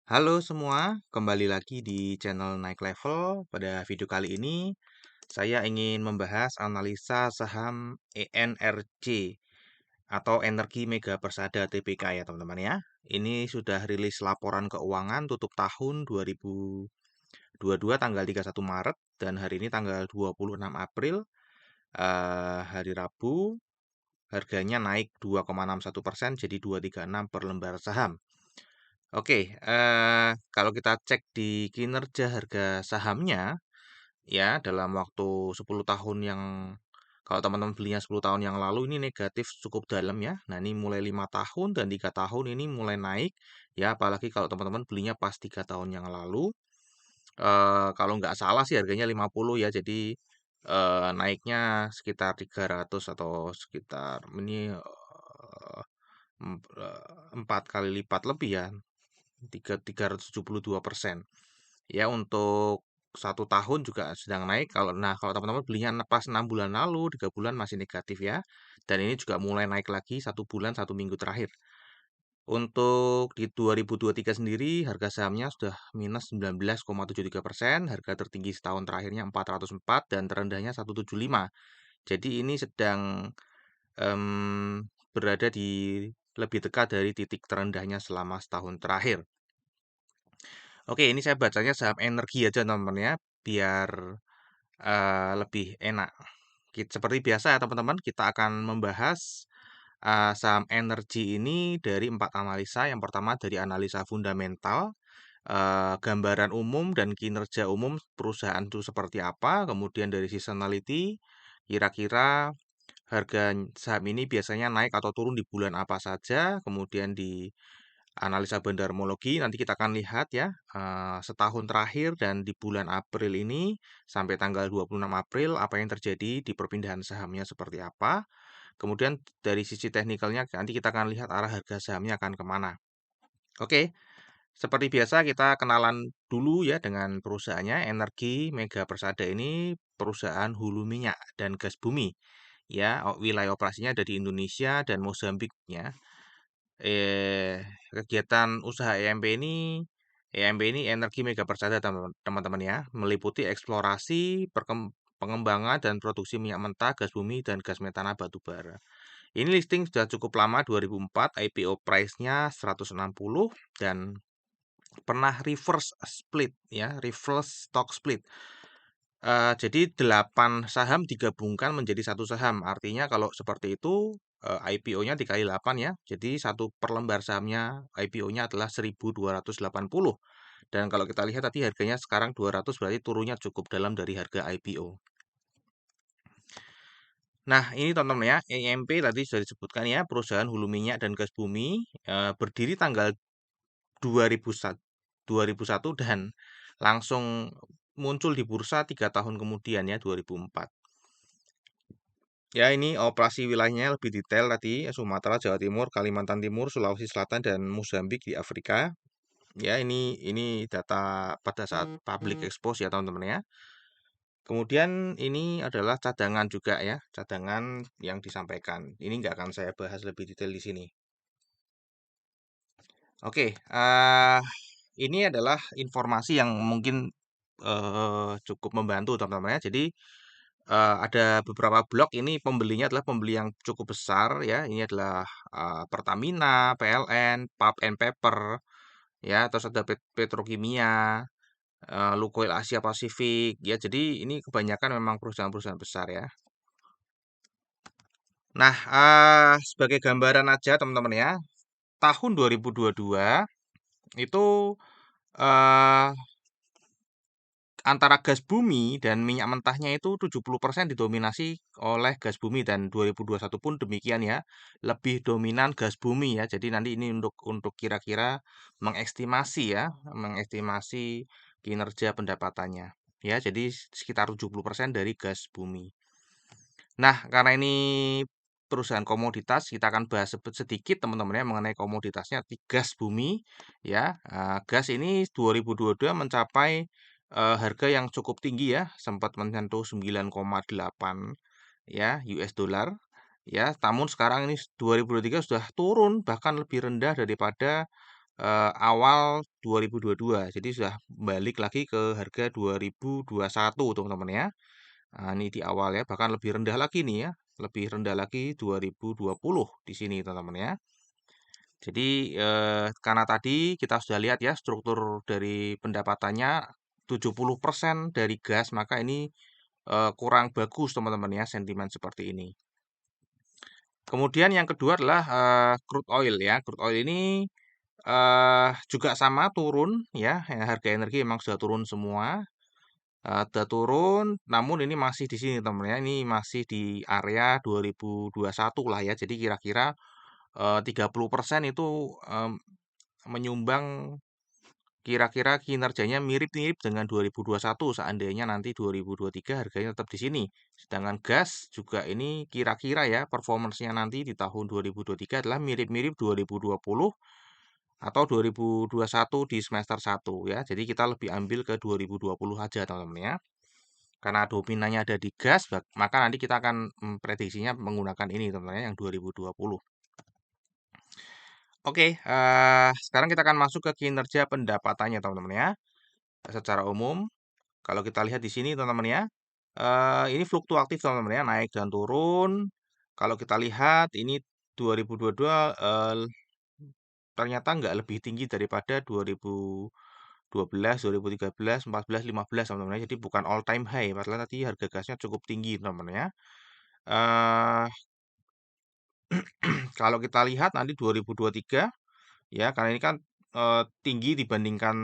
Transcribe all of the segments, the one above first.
Halo semua, kembali lagi di channel Naik Level. Pada video kali ini, saya ingin membahas analisa saham ENRC atau Energi Mega Persada Tbk ya teman-teman ya. Ini sudah rilis laporan keuangan tutup tahun 2022 tanggal 31 Maret dan hari ini tanggal 26 April, hari Rabu. Harganya naik 2,61% jadi 236 per lembar saham. Oke, kalau kita cek di kinerja harga sahamnya, ya dalam waktu 10 tahun yang kalau teman-teman belinya 10 tahun yang lalu ini negatif cukup dalam ya. Nah, ini mulai 5 tahun dan 3 tahun ini mulai naik ya, apalagi kalau teman-teman belinya pas 3 tahun yang lalu. Kalau nggak salah sih harganya 50 ya, jadi naiknya sekitar 300 atau sekitar ini 4 kali lipat lebih ya. 372%. Ya untuk 1 tahun juga sedang naik. Kalau teman-teman belinya pas 6 bulan lalu, 3 bulan masih negatif ya. Dan ini juga mulai naik lagi 1 bulan 1 minggu terakhir. Untuk di 2023 sendiri harga sahamnya sudah minus 19,73%. Harga tertinggi setahun terakhirnya 404 dan terendahnya 175. Jadi ini sedang berada di lebih dekat dari titik terendahnya selama setahun terakhir. Oke, ini saya bacanya saham energi aja teman-teman ya, biar lebih enak. Seperti biasa ya teman-teman, kita akan membahas saham energi ini dari 4 analisa. Yang pertama dari analisa fundamental, gambaran umum dan kinerja umum perusahaan itu seperti apa. Kemudian dari seasonality, kira-kira harga saham ini biasanya naik atau turun di bulan apa saja. Kemudian di analisa bandarmologi nanti kita akan lihat ya setahun terakhir dan di bulan April ini sampai tanggal 26 April apa yang terjadi di perpindahan sahamnya seperti apa. Kemudian dari sisi teknikalnya nanti kita akan lihat arah harga sahamnya akan kemana. Oke, seperti biasa kita kenalan dulu ya dengan perusahaannya. Energi Mega Persada ini perusahaan hulu minyak dan gas bumi. Ya, wilayah operasinya ada di Indonesia dan Mozambik ya. Kegiatan usaha EMP ini Energi Mega Persada teman-teman ya, meliputi eksplorasi, pengembangan dan produksi minyak mentah, gas bumi dan gas metana batu bara. Ini listing sudah cukup lama 2004, IPO price-nya 160 dan pernah reverse split ya, reverse stock split. Jadi 8 saham digabungkan menjadi satu saham. Artinya kalau seperti itu IPO-nya dikali 8 ya. Jadi satu per lembar sahamnya IPO-nya adalah 1.280. Dan kalau kita lihat tadi harganya sekarang 200 berarti turunnya cukup dalam dari harga IPO. Nah, ini teman-teman ya, EMP tadi sudah disebutkan ya, perusahaan hulu minyak dan gas bumi, berdiri tanggal 2001 dan langsung muncul di bursa 3 tahun kemudian ya, 2004. Ya, ini operasi wilayahnya lebih detail tadi, Sumatera, Jawa Timur, Kalimantan Timur, Sulawesi Selatan, dan Mozambik di Afrika. Ya, ini data pada saat public expose ya teman-teman ya. Kemudian ini adalah cadangan juga ya, cadangan yang disampaikan. Ini nggak akan saya bahas lebih detail di sini. Oke, ini adalah informasi yang mungkin cukup membantu teman-teman ya. Jadi ada beberapa blok ini pembelinya adalah pembeli yang cukup besar ya. Ini adalah Pertamina, PLN, Pulp and Paper, ya, terus ada Petrokimia, Lukoil Asia Pasifik, ya. Jadi ini kebanyakan memang perusahaan-perusahaan besar ya. Nah, sebagai gambaran aja teman-teman ya, tahun 2022 itu eh, antara gas bumi dan minyak mentahnya itu 70% didominasi oleh gas bumi dan 2021 pun demikian ya. Lebih dominan gas bumi ya. Jadi nanti ini untuk kira-kira mengestimasi ya, mengestimasi kinerja pendapatannya. Ya, jadi sekitar 70% dari gas bumi. Nah, karena ini perusahaan komoditas, kita akan bahas sedikit teman-teman ya mengenai komoditasnya. Gas bumi ya. Gas ini 2022 mencapai harga yang cukup tinggi ya, sempat menyentuh 9,8 ya US dollar ya. Namun sekarang ini 2023 sudah turun bahkan lebih rendah daripada awal 2022. Jadi sudah balik lagi ke harga 2021 teman-teman ya. Nah, ini di awal ya, bahkan lebih rendah lagi nih ya. Lebih rendah lagi 2020 di sini teman-teman ya. Jadi karena tadi kita sudah lihat ya struktur dari pendapatannya 70% dari gas, maka ini kurang bagus teman-teman ya sentimen seperti ini. Kemudian yang kedua adalah crude oil ya. Crude oil ini juga sama turun ya, harga energi memang sudah turun semua. Sudah turun, namun ini masih di sini teman ya. Ini masih di area 2021 lah ya. Jadi kira-kira 30% itu menyumbang kira-kira kinerjanya mirip-mirip dengan 2021 seandainya nanti 2023 harganya tetap di sini. Sedangkan gas juga ini kira-kira ya performance-nya nanti di tahun 2023 adalah mirip-mirip 2020 atau 2021 di semester 1 ya. Jadi kita lebih ambil ke 2020 aja teman-teman ya. Karena dominannya ada di gas, maka nanti kita akan prediksinya menggunakan ini teman-teman ya, yang 2020. Oke, sekarang kita akan masuk ke kinerja pendapatannya teman-teman ya. Secara umum, kalau kita lihat di sini teman-teman ya, ini fluktuatif teman-teman ya, naik dan turun. Kalau kita lihat ini 2022 ternyata nggak lebih tinggi daripada 2012, 2013, 14, 15 teman-teman ya. Jadi bukan all time high, padahal tadi harga gasnya cukup tinggi teman-teman ya. Eh, Kalau kita lihat nanti 2023 ya, karena ini kan tinggi dibandingkan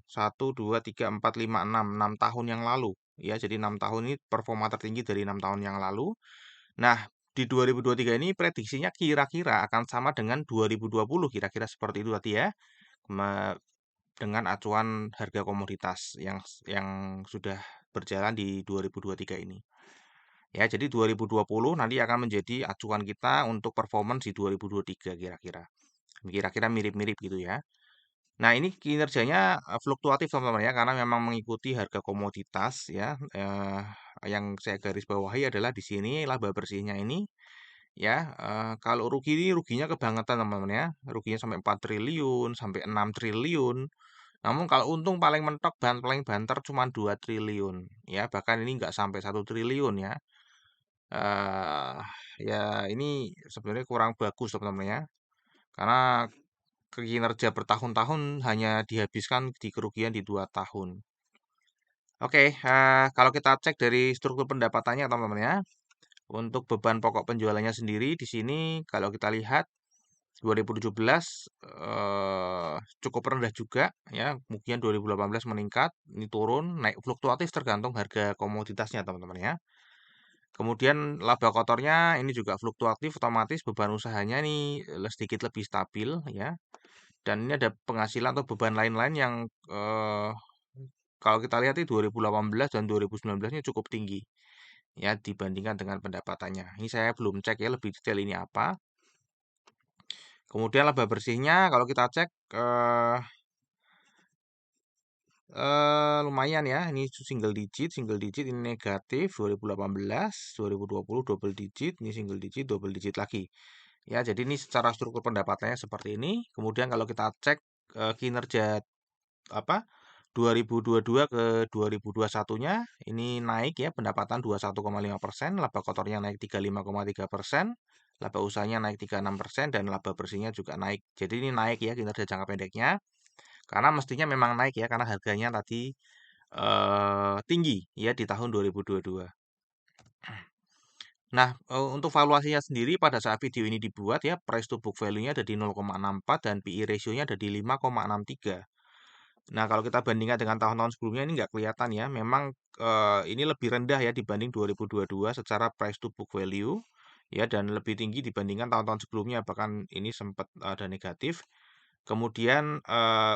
1, 2, 3, 4, 5, 6 tahun yang lalu ya. Jadi 6 tahun ini performa tertinggi dari 6 tahun yang lalu. Nah, di 2023 ini prediksinya kira-kira akan sama dengan 2020, kira-kira seperti itu tadi ya. Dengan acuan harga komoditas yang sudah berjalan di 2023 ini. Ya, jadi 2020 nanti akan menjadi acuan kita untuk performance di 2023 kira-kira. Kira-kira mirip-mirip gitu ya. Nah, ini kinerjanya fluktuatif teman-teman ya, karena memang mengikuti harga komoditas ya. Yang saya garis bawahi adalah di sini laba bersihnya ini ya. Kalau rugi ini ruginya kebangetan teman-teman ya. Ruginya sampai 4 triliun, sampai 6 triliun. Namun kalau untung paling mentok paling banter cuma 2 triliun ya. Bahkan ini nggak sampai 1 triliun ya. eh Ya ini sebenarnya kurang bagus teman-teman ya. Karena kinerja bertahun-tahun hanya dihabiskan di kerugian di 2 tahun. Oke, kalau kita cek dari struktur pendapatannya teman-teman ya, untuk beban pokok penjualannya sendiri di sini kalau kita lihat 2017 cukup rendah juga ya, kemudian 2018 meningkat, ini turun, naik fluktuatif tergantung harga komoditasnya teman-teman ya. Kemudian laba kotornya ini juga fluktuatif, otomatis beban usahanya ini sedikit lebih stabil ya. Dan ini ada penghasilan atau beban lain-lain yang kalau kita lihat di 2018 dan 2019-nya cukup tinggi ya dibandingkan dengan pendapatannya. Ini saya belum cek ya lebih detail ini apa. Kemudian laba bersihnya kalau kita cek lumayan ya. Ini single digit ini negatif 2018, 2020 double digit, ini single digit, double digit lagi. Ya, jadi ini secara struktur pendapatannya seperti ini. Kemudian kalau kita cek kinerja apa 2022 ke 2021-nya ini naik ya pendapatan 21,5%, laba kotornya naik 35,3%, laba usahanya naik 36% dan laba bersihnya juga naik. Jadi ini naik ya kinerja jangka pendeknya karena mestinya memang naik ya karena harganya tadi tinggi ya di tahun 2022. Nah, untuk valuasinya sendiri pada saat video ini dibuat ya price to book value-nya ada di 0,64 dan PE ratio-nya ada di 5,63. Nah, kalau kita bandingkan dengan tahun-tahun sebelumnya ini nggak kelihatan ya. Memang ini lebih rendah ya dibanding 2022 secara price to book value ya dan lebih tinggi dibandingkan tahun-tahun sebelumnya bahkan ini sempat ada negatif. Kemudian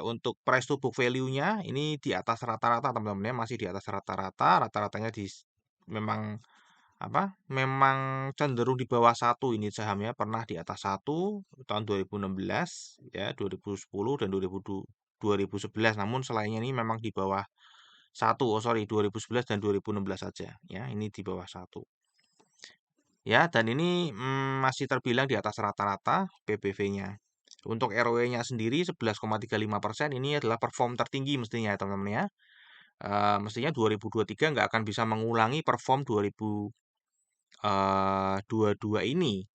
untuk price to book value-nya ini di atas rata-rata teman-teman ya, masih di atas rata-rata. Rata-ratanya memang apa? Memang cenderung di bawah satu ini sahamnya pernah di atas satu tahun 2016 ya 2010 dan 2011 namun selainnya ini memang di bawah satu oh sorry 2011 dan 2016 saja ya ini di bawah satu ya dan ini masih terbilang di atas rata-rata PBV-nya. Untuk ROE-nya sendiri 11,35%, ini adalah perform tertinggi mestinya ya teman-teman ya. Mestinya 2023 nggak akan bisa mengulangi perform 2022 ini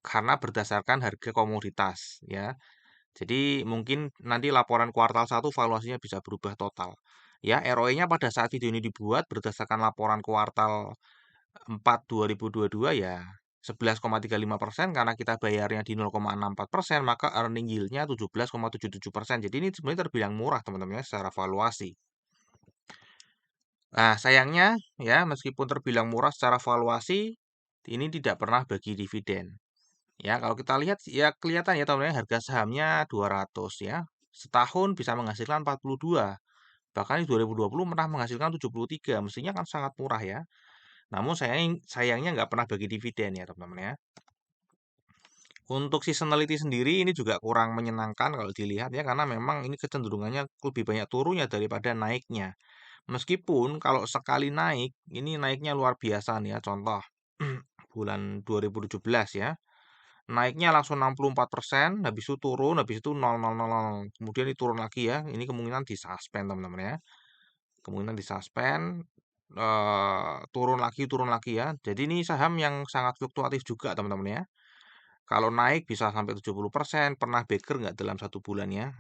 karena berdasarkan harga komoditas ya. Jadi mungkin nanti laporan kuartal 1 valuasinya bisa berubah total. Ya, ROE-nya pada saat video ini dibuat berdasarkan laporan kuartal 4 2022 ya 11,35%, karena kita bayarnya di 0,64%, maka earning yield-nya 17,77%. Jadi ini sebenarnya terbilang murah teman-teman ya secara valuasi. Nah, sayangnya ya meskipun terbilang murah secara valuasi, ini tidak pernah bagi dividen. Ya, kalau kita lihat ya kelihatan ya teman-teman harga sahamnya 200 ya. Setahun bisa menghasilkan 42. Bahkan di 2020 pernah menghasilkan 73. Mestinya kan sangat murah ya. Namun sayangnya nggak pernah bagi dividen ya teman-teman ya. Untuk seasonality sendiri ini juga kurang menyenangkan kalau dilihat ya, karena memang ini kecenderungannya lebih banyak turunnya daripada naiknya. Meskipun kalau sekali naik, ini naiknya luar biasa nih ya. Contoh bulan 2017 ya. Naiknya langsung 64%, habis itu turun, habis itu 0,000. Kemudian ini turun lagi ya. Ini kemungkinan disuspend teman-teman ya. Kemungkinan disuspend, turun lagi ya. Jadi ini saham yang sangat fluktuatif juga teman-teman ya. Kalau naik bisa sampai 70%, pernah breaker nggak dalam satu bulan ya?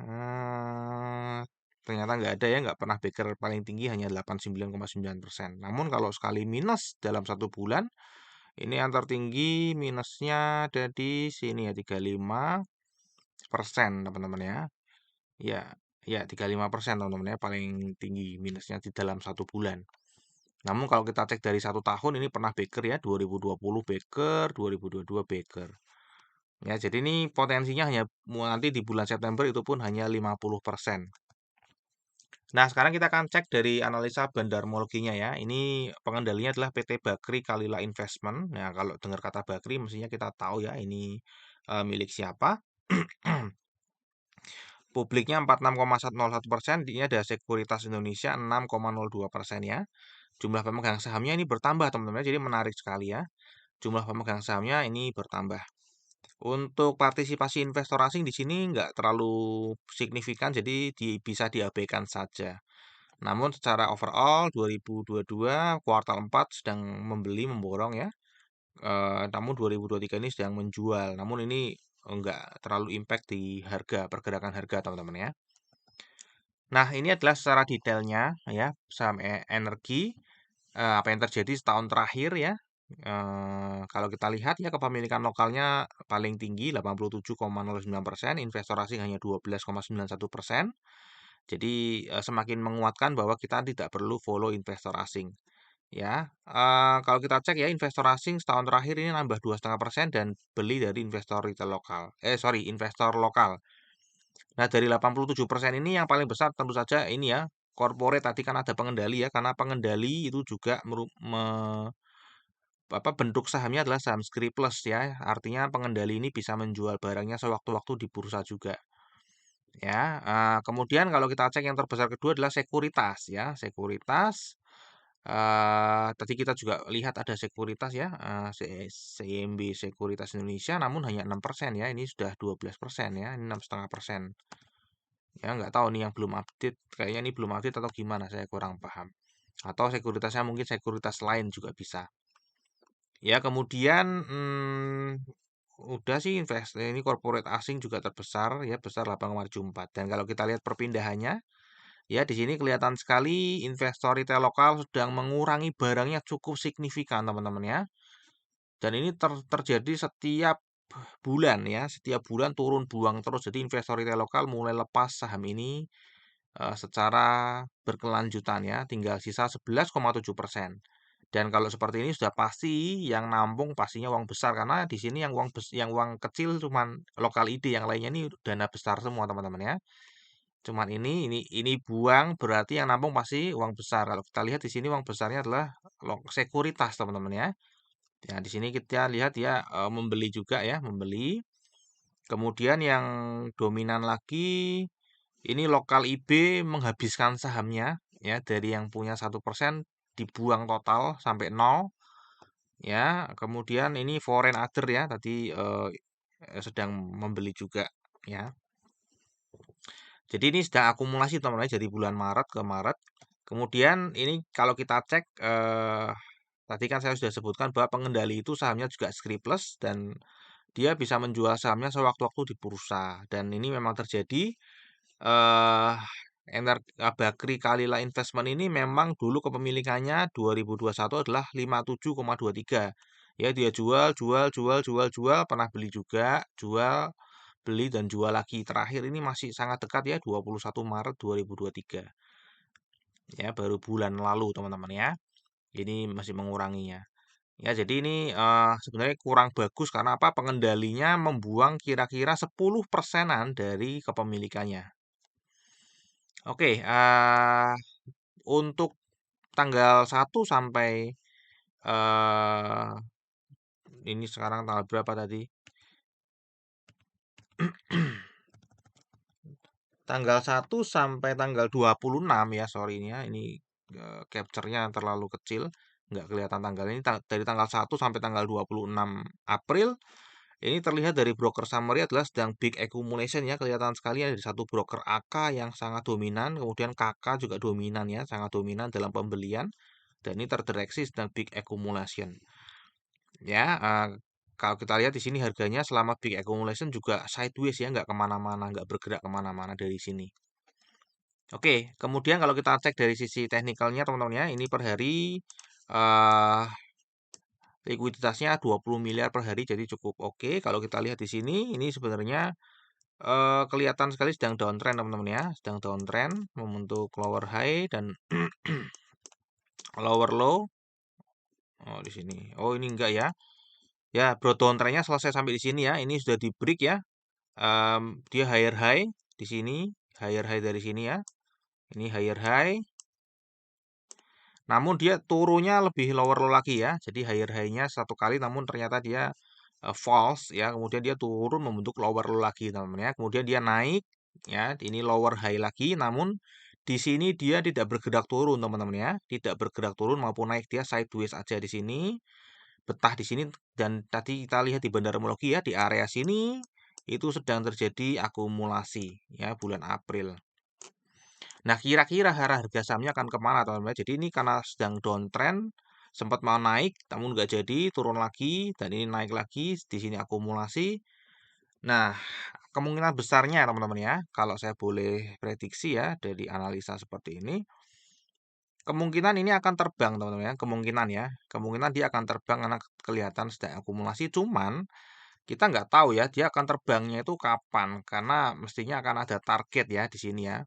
Ternyata nggak ada ya, nggak pernah breaker, paling tinggi hanya 89,9%. Namun kalau sekali minus dalam satu bulan, ini yang tertinggi minusnya ada di sini ya, 35% teman-teman ya. Ya, ya 35% teman-teman ya, paling tinggi minusnya di dalam satu bulan. Namun kalau kita cek dari satu tahun ini pernah breaker ya, 2020 breaker, 2022 breaker. Ya, jadi ini potensinya hanya nanti di bulan September itu pun hanya 50%. Nah, sekarang kita akan cek dari analisa bandarmologinya ya. Ini pengendalinya adalah PT Bakri Kalila Investment. Nah, kalau dengar kata Bakri mestinya kita tahu ya ini milik siapa. Publiknya 46,101%, ini ada Sekuritas Indonesia 6,02% ya. Jumlah pemegang sahamnya ini bertambah teman-teman, jadi menarik sekali ya. Jumlah pemegang sahamnya ini bertambah. Untuk partisipasi investor asing di sini nggak terlalu signifikan, jadi bisa diabaikan saja. Namun secara overall 2022 kuartal 4 sedang memborong ya. Namun 2023 ini sedang menjual. Namun ini enggak terlalu impact di harga, pergerakan harga teman-teman ya. Nah, ini adalah secara detailnya ya saham energi, apa yang terjadi setahun terakhir ya. Kalau kita lihat ya kepemilikan lokalnya paling tinggi 87,09%, investor asing hanya 12,91%. Jadi semakin menguatkan bahwa kita tidak perlu follow investor asing. Ya, kalau kita cek ya investor asing setahun terakhir ini nambah 2,5% dan beli dari investor retail lokal. Investor lokal. Nah, dari 87% ini yang paling besar tentu saja ini ya, corporate tadi kan ada pengendali ya, karena pengendali itu juga bentuk sahamnya adalah saham scriptless ya. Artinya pengendali ini bisa menjual barangnya sewaktu-waktu di bursa juga. Ya, kemudian kalau kita cek yang terbesar kedua adalah sekuritas ya. Sekuritas tadi kita juga lihat ada sekuritas ya, CIMB Sekuritas Indonesia, namun hanya 6% ya. Ini sudah 12% ya, ini 6,5%. Ya, nggak tahu nih yang belum update, kayaknya ini belum update atau gimana, saya kurang paham. Atau sekuritasnya mungkin sekuritas lain juga bisa. Ya, kemudian udah sih ini corporate asing juga terbesar ya, besar 8,74. Dan kalau kita lihat perpindahannya, ya di sini kelihatan sekali investor retail lokal sedang mengurangi barangnya cukup signifikan teman-teman ya. Dan ini terjadi setiap bulan ya, setiap bulan turun buang terus. Jadi investor retail lokal mulai lepas saham ini secara berkelanjutan ya, tinggal sisa 11,7%. Dan kalau seperti ini sudah pasti yang nampung pastinya uang besar, karena di sini yang uang kecil cuman lokal ide, yang lainnya ini dana besar semua teman-teman ya. Cuman ini buang berarti yang nampung pasti uang besar. Kalau kita lihat di sini uang besarnya adalah sekuritas teman-teman ya. Ya di sini kita lihat ya membeli juga ya, membeli. Kemudian yang dominan lagi ini lokal IB menghabiskan sahamnya ya, dari yang punya 1% dibuang total sampai nol ya. Kemudian ini foreign other ya, tadi sedang membeli juga ya. Jadi ini sedang akumulasi teman-teman dari bulan Maret ke Maret. Kemudian ini kalau kita cek tadi kan saya sudah sebutkan bahwa pengendali itu sahamnya juga scriptless dan dia bisa menjual sahamnya sewaktu-waktu di bursa dan ini memang terjadi. eh Bakri Kalila Investment ini memang dulu kepemilikannya 2021 adalah 57,23. Ya, dia jual, jual, jual, jual, jual, pernah beli juga, jual, beli dan jual lagi. Terakhir ini masih sangat dekat ya, 21 Maret 2023. Ya, baru bulan lalu teman-teman ya. Ini masih menguranginya. Ya, jadi ini sebenarnya kurang bagus karena apa? Pengendalinya membuang kira-kira 10%-an dari kepemilikannya. Oke, untuk tanggal 1 sampai eh ini sekarang tanggal berapa tadi? Tanggal 1 sampai tanggal 26 ya, sorry ini ya, ini capture-nya terlalu kecil, nggak kelihatan tanggal ini. Dari tanggal 1 sampai tanggal 26 April, ini terlihat dari broker summary adalah sedang big accumulation ya, kelihatan sekali ada satu broker AK yang sangat dominan, kemudian KK juga dominan ya, sangat dominan dalam pembelian, dan ini terdireksi sedang big accumulation. Ya, kalau kita lihat di sini harganya selama big accumulation juga sideways ya, nggak kemana-mana, nggak bergerak kemana-mana dari sini. Oke, kemudian kalau kita cek dari sisi teknikalnya teman-teman ya, ini per hari eh likuiditasnya 20 miliar per hari, jadi cukup oke. Kalau kita lihat di sini, ini sebenarnya kelihatan sekali sedang downtrend teman-teman ya, sedang downtrend membentuk lower high dan lower low. Oh, di sini. Oh, ini enggak ya. Ya, broad downtrendnya selesai sampai di sini ya. Ini sudah di break ya. Dia higher high di sini, higher high dari sini ya. Ini higher high. Namun dia turunnya lebih lower low lagi ya. Jadi higher high-nya satu kali namun ternyata dia false ya. Kemudian dia turun membentuk lower low lagi teman-teman ya. Kemudian dia naik ya. Ini lower high lagi namun di sini dia tidak bergerak turun teman-teman ya. Tidak bergerak turun maupun naik, dia sideways aja di sini. Betah di sini dan tadi kita lihat di bandarmologi ya, di area sini itu sedang terjadi akumulasi ya bulan April. Nah, kira-kira harga sahamnya akan kemana teman-teman? Jadi ini karena sedang downtrend, sempat mau naik, namun nggak jadi, turun lagi, dan ini naik lagi, di sini akumulasi. Nah, kemungkinan besarnya teman-teman ya, kalau saya boleh prediksi ya dari analisa seperti ini, kemungkinan ini akan terbang teman-teman ya, kemungkinan dia akan terbang karena kelihatan sedang akumulasi. Cuman kita nggak tahu ya, dia akan terbangnya itu kapan, karena mestinya akan ada target ya di sini ya.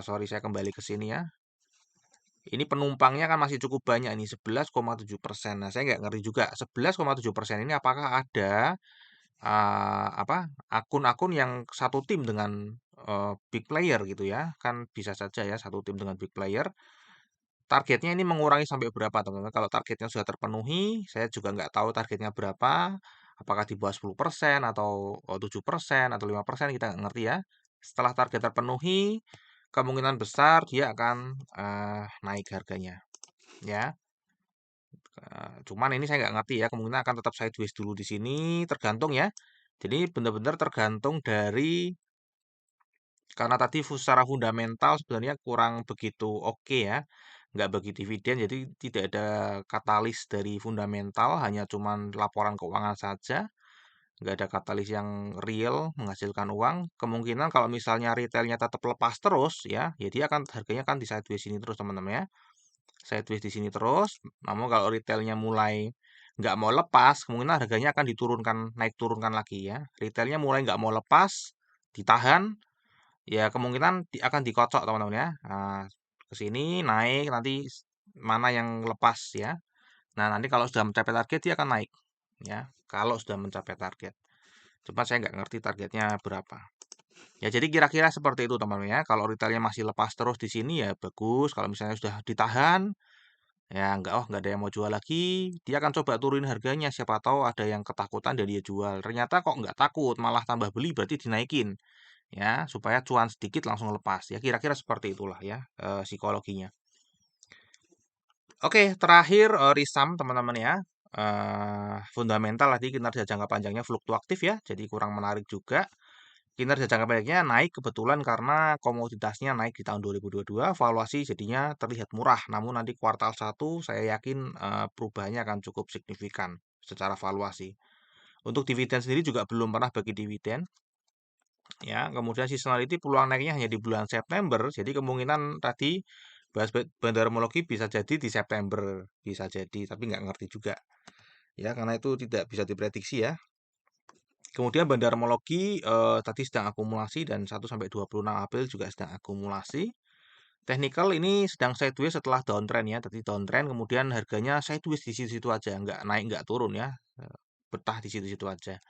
Sorry, saya kembali ke sini ya. Ini penumpangnya kan masih cukup banyak ini 11,7%. Nah, saya nggak ngerti juga 11,7% ini apakah ada apa akun-akun yang satu tim dengan big player gitu ya. Kan bisa saja ya satu tim dengan big player. Targetnya ini mengurangi sampai berapa teman-teman? Kalau targetnya sudah terpenuhi, saya juga nggak tahu targetnya berapa. Apakah di bawah 10% atau 7% atau 5%, kita nggak ngerti ya. Setelah target terpenuhi, kemungkinan besar dia akan naik harganya ya. Cuman ini saya nggak ngerti ya, kemungkinan akan tetap sideways dulu di sini, tergantung ya. Jadi benar-benar tergantung dari karena tadi secara fundamental sebenarnya kurang begitu oke ya, nggak bagi dividen, jadi tidak ada katalis dari fundamental, hanya cuman laporan keuangan saja, nggak ada katalis yang real menghasilkan uang. Kemungkinan kalau misalnya retailnya tetap lepas terus ya, ya dia akan harganya kan di sideways sini terus teman-teman ya. Sideways di sini terus. Namun kalau retailnya mulai nggak mau lepas, kemungkinan harganya akan diturunkan, naik turunkan lagi ya. Retailnya mulai nggak mau lepas, ditahan, ya kemungkinan akan dikocok teman-teman ya. Nah, ke sini naik, nanti mana yang lepas ya. Nah, nanti kalau sudah mencapai target dia akan naik ya. Kalau sudah mencapai target. Cuma saya nggak ngerti targetnya berapa. Ya jadi kira-kira seperti itu teman-teman ya. Kalau retailnya masih lepas terus di sini ya bagus. Kalau misalnya sudah ditahan, ya nggak ada yang mau jual lagi, dia akan coba turunin harganya. Siapa tahu ada yang ketakutan dan dia jual. Ternyata kok nggak takut, malah tambah beli, berarti dinaikin ya supaya cuan sedikit langsung lepas. Ya kira-kira seperti itulah ya psikologinya. Oke, terakhir Risam teman-teman ya. Fundamental tadi kinerja jangka panjangnya fluktuatif ya, jadi kurang menarik juga. Kinerja jangka pendeknya naik kebetulan karena komoditasnya naik di tahun 2022, valuasi jadinya terlihat murah. Namun nanti kuartal 1 saya yakin perubahannya akan cukup signifikan secara valuasi. Untuk dividen sendiri juga belum pernah bagi dividen. Ya, kemudian seasonality peluang naiknya hanya di bulan September, jadi kemungkinan tadi bahas bandarmologi bisa jadi di September, bisa jadi, tapi nggak ngerti juga. Ya, karena itu tidak bisa diprediksi ya. Kemudian bandarmologi tadi sedang akumulasi dan 1 sampai 26 April juga sedang akumulasi. Technical ini sedang sideways setelah downtrend ya, tadi downtrend kemudian harganya sideways di situ-situ aja, nggak naik nggak turun ya, betah di situ-situ aja.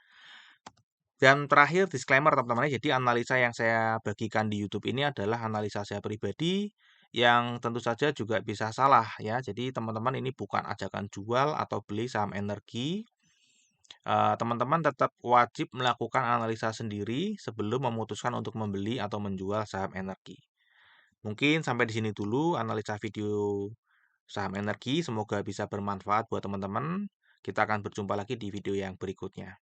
Dan terakhir disclaimer teman-teman, jadi analisa yang saya bagikan di YouTube ini adalah analisa saya pribadi yang tentu saja juga bisa salah ya. Jadi teman-teman ini bukan ajakan jual atau beli saham energi. Teman-teman tetap wajib melakukan analisa sendiri sebelum memutuskan untuk membeli atau menjual saham energi. Mungkin sampai di sini dulu analisa video saham energi. Semoga bisa bermanfaat buat teman-teman. Kita akan berjumpa lagi di video yang berikutnya.